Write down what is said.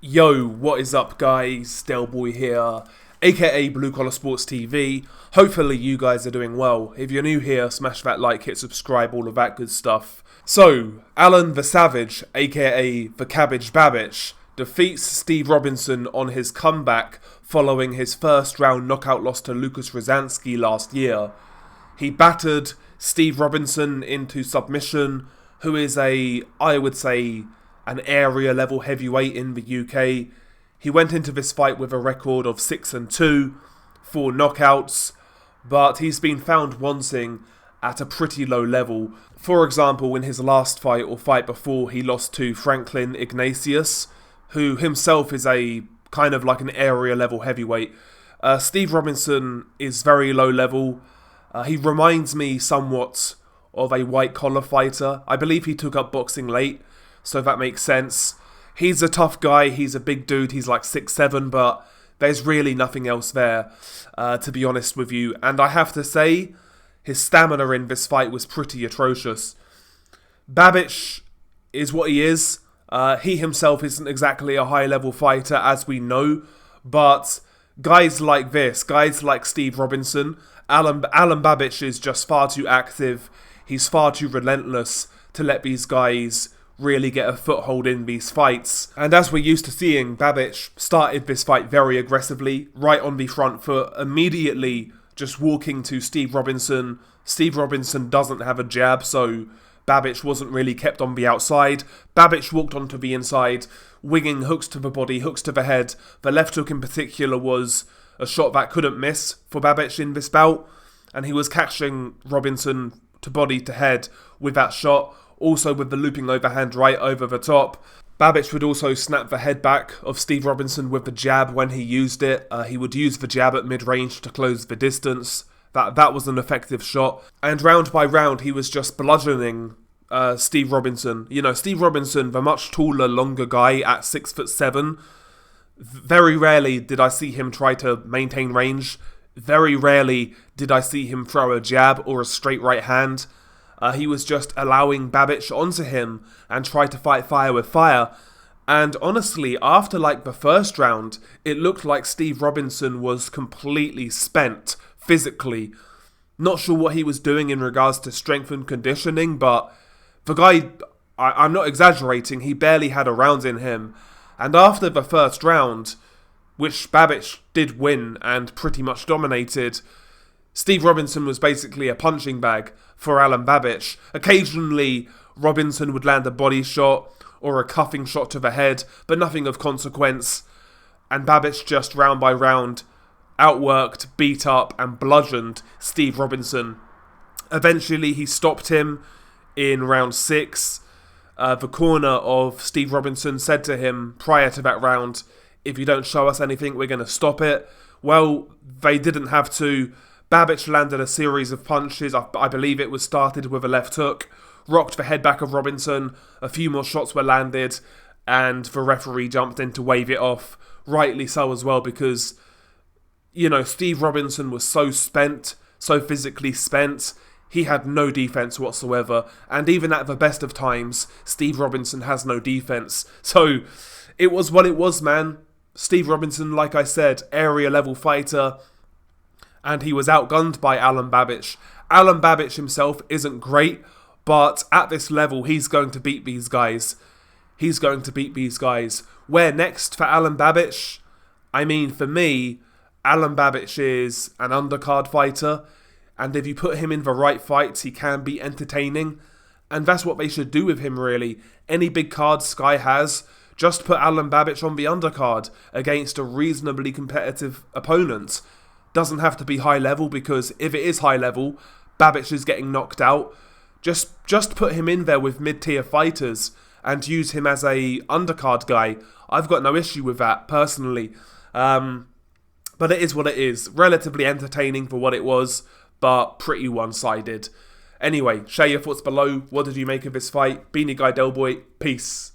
Yo, what is up guys, Delboy here, aka Blue Collar Sports TV. Hopefully you guys are doing well. If you're new here, smash that like, hit subscribe, all of that good stuff. So, Alan the Savage, aka the Cabbage Babic, defeats Steve Robinson on his comeback following his first round knockout loss to Lucas Rosansky last year. He battered Steve Robinson into submission, who is I would say, an area level heavyweight in the UK. He went into this fight with a record of 6-2, 4 knockouts, but he's been found wanting at a pretty low level. For example, in his last fight or fight before, he lost to Franklin Ignatius, who himself is a kind of like an area level heavyweight. Steve Robinson is very low level. He reminds me somewhat of a white collar fighter. I believe he took up boxing late, so that makes sense. He's a tough guy, he's a big dude, he's like 6'7", but there's really nothing else there, to be honest with you. And I have to say, his stamina in this fight was pretty atrocious. Babic is what he is. He himself isn't exactly a high-level fighter, as we know, but guys like this, guys like Steve Robinson, Alan Babic is just far too active, he's far too relentless to let these guys really get a foothold in these fights. And as we're used to seeing, Babic started this fight very aggressively, right on the front foot, immediately just walking to Steve Robinson. Steve Robinson doesn't have a jab, so Babic wasn't really kept on the outside. Babic walked onto the inside, winging hooks to the body, hooks to the head. The left hook in particular was a shot that couldn't miss for Babic in this bout, and he was catching Robinson to body to head with that shot. Also with the looping overhand right over the top. Babic would also snap the head back of Steve Robinson with the jab when he used it. He would use the jab at mid-range to close the distance. That was an effective shot. And round by round, he was just bludgeoning Steve Robinson. You know, Steve Robinson, the much taller, longer guy at 6'7". Very rarely did I see him try to maintain range. Very rarely did I see him throw a jab or a straight right hand. He was just allowing Babic onto him and try to fight fire with fire. And honestly, after like the first round, it looked like Steve Robinson was completely spent physically. Not sure what he was doing in regards to strength and conditioning, but the guy, I'm not exaggerating, he barely had a round in him. And after the first round, which Babic did win and pretty much dominated, Steve Robinson was basically a punching bag for Alan Babic. Occasionally, Robinson would land a body shot or a cuffing shot to the head, but nothing of consequence. And Babic just round by round outworked, beat up and bludgeoned Steve Robinson. Eventually, he stopped him in round 6. The corner of Steve Robinson said to him prior to that round, "If you don't show us anything, we're going to stop it." Well, they didn't have to. Babic landed a series of punches. I believe it was started with a left hook, rocked the head back of Robinson, a few more shots were landed, and the referee jumped in to wave it off. Rightly so as well, because, you know, Steve Robinson was so spent, so physically spent, he had no defense whatsoever, and even at the best of times, Steve Robinson has no defense. So, it was what it was, man. Steve Robinson, like I said, area level fighter, and he was outgunned by Alan Babic. Alan Babic himself isn't great, but at this level, he's going to beat these guys. He's going to beat these guys. Where next for Alan Babic? I mean, for me, Alan Babic is an undercard fighter, and if you put him in the right fights, he can be entertaining, and that's what they should do with him, really. Any big card Sky has, just put Alan Babic on the undercard against a reasonably competitive opponent. Doesn't have to be high level, because if it is high level, Babic is getting knocked out. Just put him in there with mid-tier fighters and use him as a undercard guy. I've got no issue with that, personally. But it is what it is. Relatively entertaining for what it was, but pretty one-sided. Anyway, share your thoughts below. What did you make of this fight? Beanie Guy Delboy, peace.